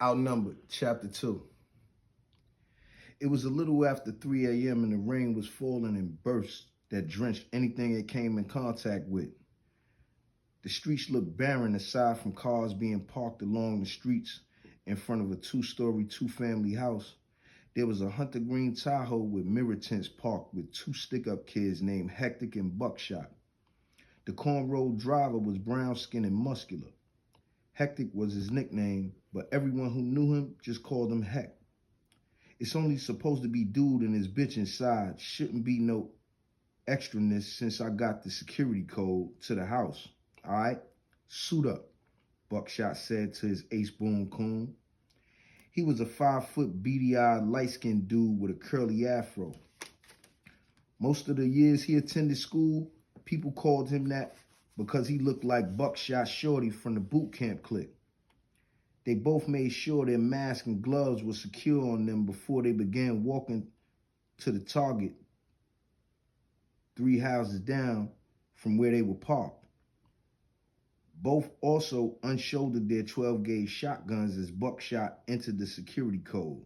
Outnumbered, Chapter 2. It was a little after 3 a.m. and the rain was falling in bursts that drenched anything it came in contact with. The streets looked barren aside from cars being parked along the streets in front of a two-story, two-family house. There was a hunter green Tahoe with mirror tints parked with two stick-up kids named Hectic and Buckshot. The cornrow driver was brown-skinned and muscular. Hectic was his nickname, but everyone who knew him just called him Heck. It's only supposed to be dude and his bitch inside. Shouldn't be no extraness since I got the security code to the house. All right? Suit up, Buckshot said to his ace boom coon. He was a 5-foot, beady-eyed, light-skinned dude with a curly afro. Most of the years he attended school, people called him that because he looked like Buckshot Shorty from the boot camp clique. They both made sure their masks and gloves were secure on them before they began walking to the target 3 houses down from where they were parked. Both also unshouldered their 12-gauge shotguns as Buckshot entered the security code.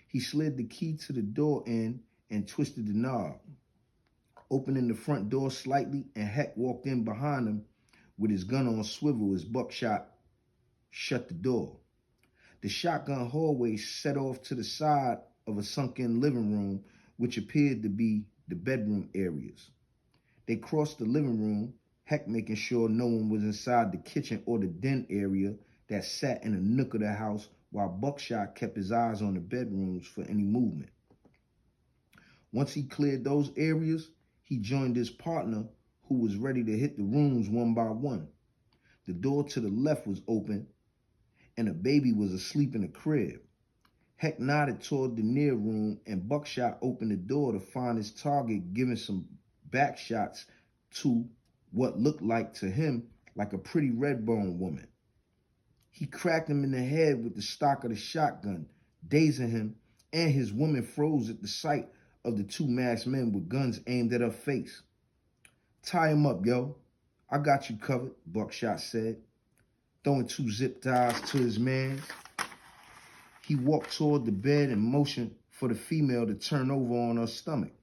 He slid the key to the door in and twisted the knob, opening the front door slightly, and Heck walked in behind him with his gun on swivel as Buckshot shut the door. The shotgun hallway set off to the side of a sunken living room, which appeared to be the bedroom areas. They crossed the living room, Heck making sure no one was inside the kitchen or the den area that sat in a nook of the house, while Buckshot kept his eyes on the bedrooms for any movement. Once he cleared those areas, he joined his partner, who was ready to hit the rooms one by one. The door to the left was open, and a baby was asleep in the crib. Heck nodded toward the near room, and Buckshot opened the door to find his target giving some back shots to what looked like to him like a pretty red-boned woman. He cracked him in the head with the stock of the shotgun, dazing him, and his woman froze at the sight of the two masked men with guns aimed at her face. "Tie him up, yo. I got you covered," Buckshot said, throwing 2 zip ties to his man. He walked toward the bed and motioned for the female to turn over on her stomach.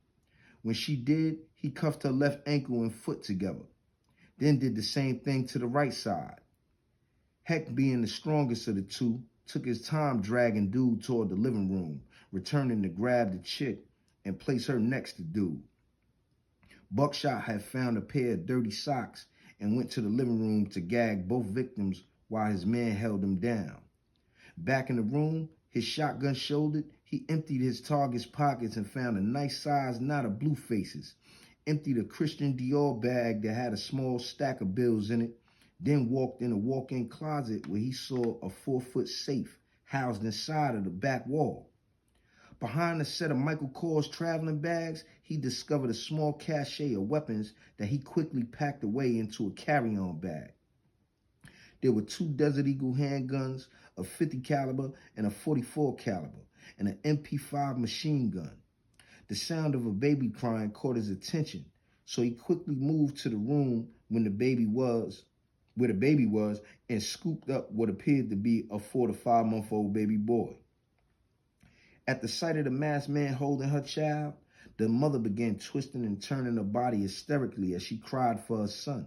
When she did, he cuffed her left ankle and foot together, then did the same thing to the right side. Heck, being the strongest of the two, took his time dragging dude toward the living room, returning to grab the chick and place her next to dude. Buckshot had found a pair of dirty socks and went to the living room to gag both victims while his man held them down. Back in the room, his shotgun shouldered, he emptied his target's pockets and found a nice-sized knot of blue faces, emptied a Christian Dior bag that had a small stack of bills in it, then walked in a walk-in closet where he saw a 4-foot safe housed inside of the back wall. Behind a set of Michael Kors traveling bags, he discovered a small cache of weapons that he quickly packed away into a carry-on bag. There were 2 Desert Eagle handguns, a 50 caliber and a 44 caliber, and an MP5 machine gun. The sound of a baby crying caught his attention, so he quickly moved to the room where the baby was, and scooped up what appeared to be a 4 to 5 month old baby boy. At the sight of the masked man holding her child, the mother began twisting and turning her body hysterically as she cried for her son.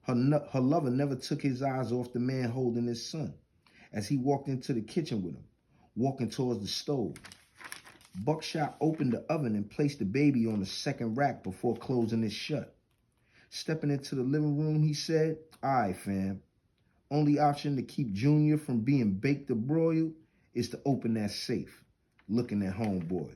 Her lover never took his eyes off the man holding his son as he walked into the kitchen with him, walking towards the stove. Buckshot opened the oven and placed the baby on the second rack before closing it shut. Stepping into the living room, he said, "All right, fam. Only option to keep Junior from being baked or broiled is to open that safe," looking at homeboy.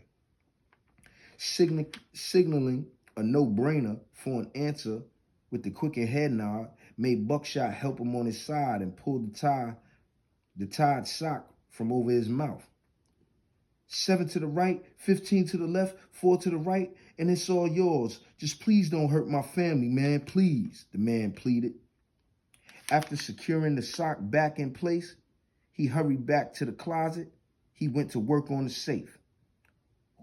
Signaling a no-brainer for an answer with the quickened head nod made Buckshot help him on his side and pull the tied sock from over his mouth. 7 to the right, 15 to the left, 4 to the right, and it's all yours. Just please don't hurt my family, man, please, the man pleaded. After securing the sock back in place, he hurried back to the closet. He went to work on the safe.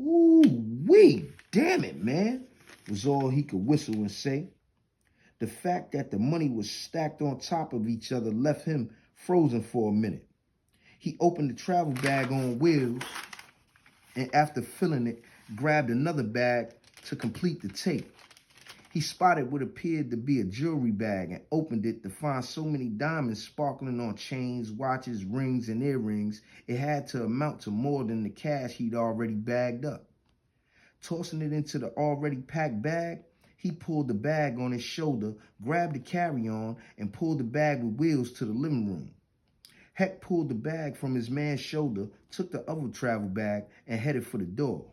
"Ooh-wee, damn it, man," was all he could whistle and say. The fact that the money was stacked on top of each other left him frozen for a minute. He opened the travel bag on wheels and after filling it, grabbed another bag to complete the tape. He spotted what appeared to be a jewelry bag and opened it to find so many diamonds sparkling on chains, watches, rings, and earrings, it had to amount to more than the cash he'd already bagged up. Tossing it into the already packed bag, he pulled the bag on his shoulder, grabbed the carry-on, and pulled the bag with wheels to the living room. Heck pulled the bag from his man's shoulder, took the other travel bag, and headed for the door.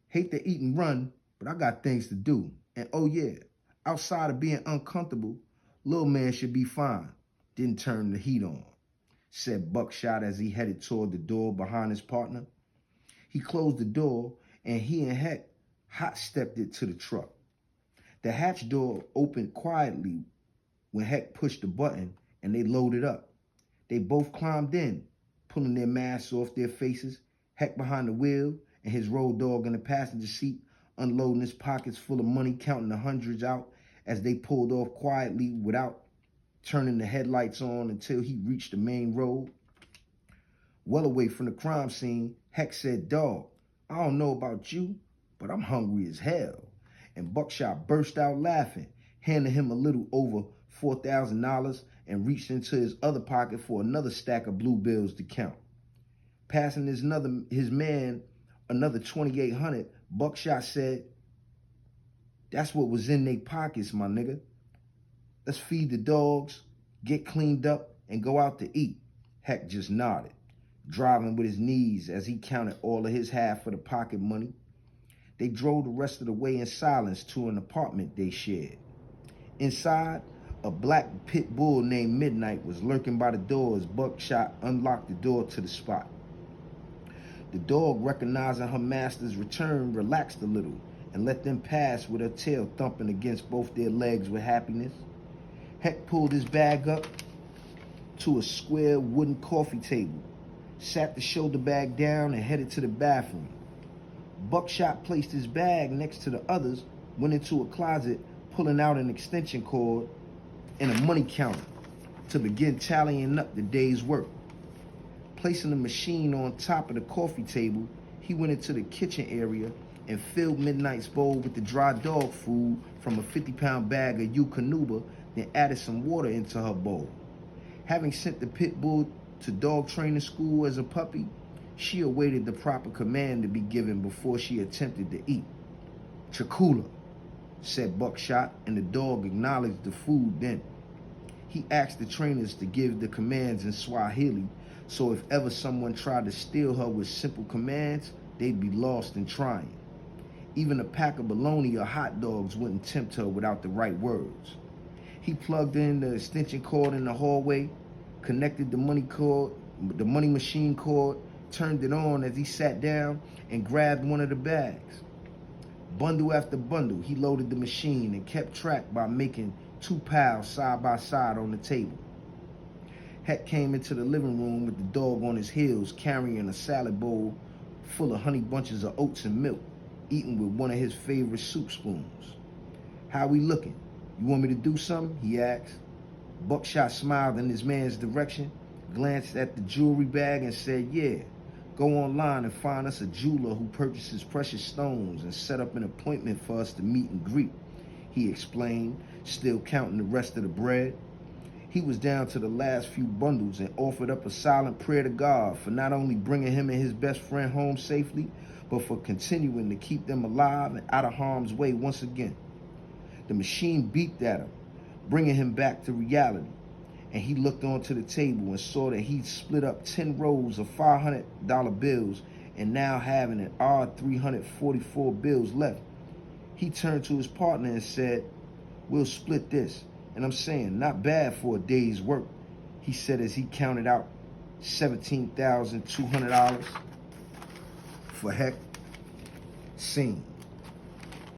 Hate to eat and run, but I got things to do. And oh yeah, outside of being uncomfortable, little man should be fine. Didn't turn the heat on, said Buckshot as he headed toward the door behind his partner. He closed the door and he and Heck hot-stepped it to the truck. The hatch door opened quietly when Heck pushed the button and they loaded up. They both climbed in, pulling their masks off their faces, Heck behind the wheel and his road dog in the passenger seat, unloading his pockets full of money, counting the hundreds out as they pulled off quietly without turning the headlights on until he reached the main road. Well away from the crime scene, Heck said, "Dog, I don't know about you, but I'm hungry as hell." And Buckshot burst out laughing, handed him a little over $4,000 and reached into his other pocket for another stack of blue bills to count. Passing his man another $2,800, Buckshot said, "That's what was in their pockets, my nigga. Let's feed the dogs, get cleaned up, and go out to eat." Heck just nodded, driving with his knees as he counted all of his half of the pocket money. They drove the rest of the way in silence to an apartment they shared. Inside, a black pit bull named Midnight was lurking by the door as Buckshot unlocked the door to the spot. The dog, recognizing her master's return, relaxed a little and let them pass with her tail thumping against both their legs with happiness. Heck pulled his bag up to a square wooden coffee table, sat the shoulder bag down, and headed to the bathroom. Buckshot placed his bag next to the others, went into a closet, pulling out an extension cord and a money counter to begin tallying up the day's work. Placing the machine on top of the coffee table, he went into the kitchen area and filled Midnight's bowl with the dry dog food from a 50-pound bag of OUTNUMBERED, then added some water into her bowl. Having sent the pit bull to dog training school as a puppy, she awaited the proper command to be given before she attempted to eat. "Chakula," said Buckshot, and the dog acknowledged the food then. He asked the trainers to give the commands in Swahili, so if ever someone tried to steal her with simple commands, they'd be lost in trying. Even a pack of bologna or hot dogs wouldn't tempt her without the right words. He plugged in the extension cord in the hallway, connected the money machine cord, turned it on as he sat down and grabbed one of the bags. Bundle after bundle, he loaded the machine and kept track by making 2 piles side by side on the table. Heck came into the living room with the dog on his heels, carrying a salad bowl full of honey bunches of oats and milk, eating with one of his favorite soup spoons. "How we looking? You want me to do something?" he asked. Buckshot smiled in his man's direction, glanced at the jewelry bag and said, "Yeah, go online and find us a jeweler who purchases precious stones and set up an appointment for us to meet and greet," he explained, still counting the rest of the bread. He was down to the last few bundles and offered up a silent prayer to God for not only bringing him and his best friend home safely, but for continuing to keep them alive and out of harm's way once again. The machine beeped at him, bringing him back to reality, and he looked onto the table and saw that he'd split up 10 rolls of $500 bills and now having an odd 344 bills left. He turned to his partner and said, "We'll split this. And I'm saying, not bad for a day's work," he said as he counted out $17,200 for Heck. Scene.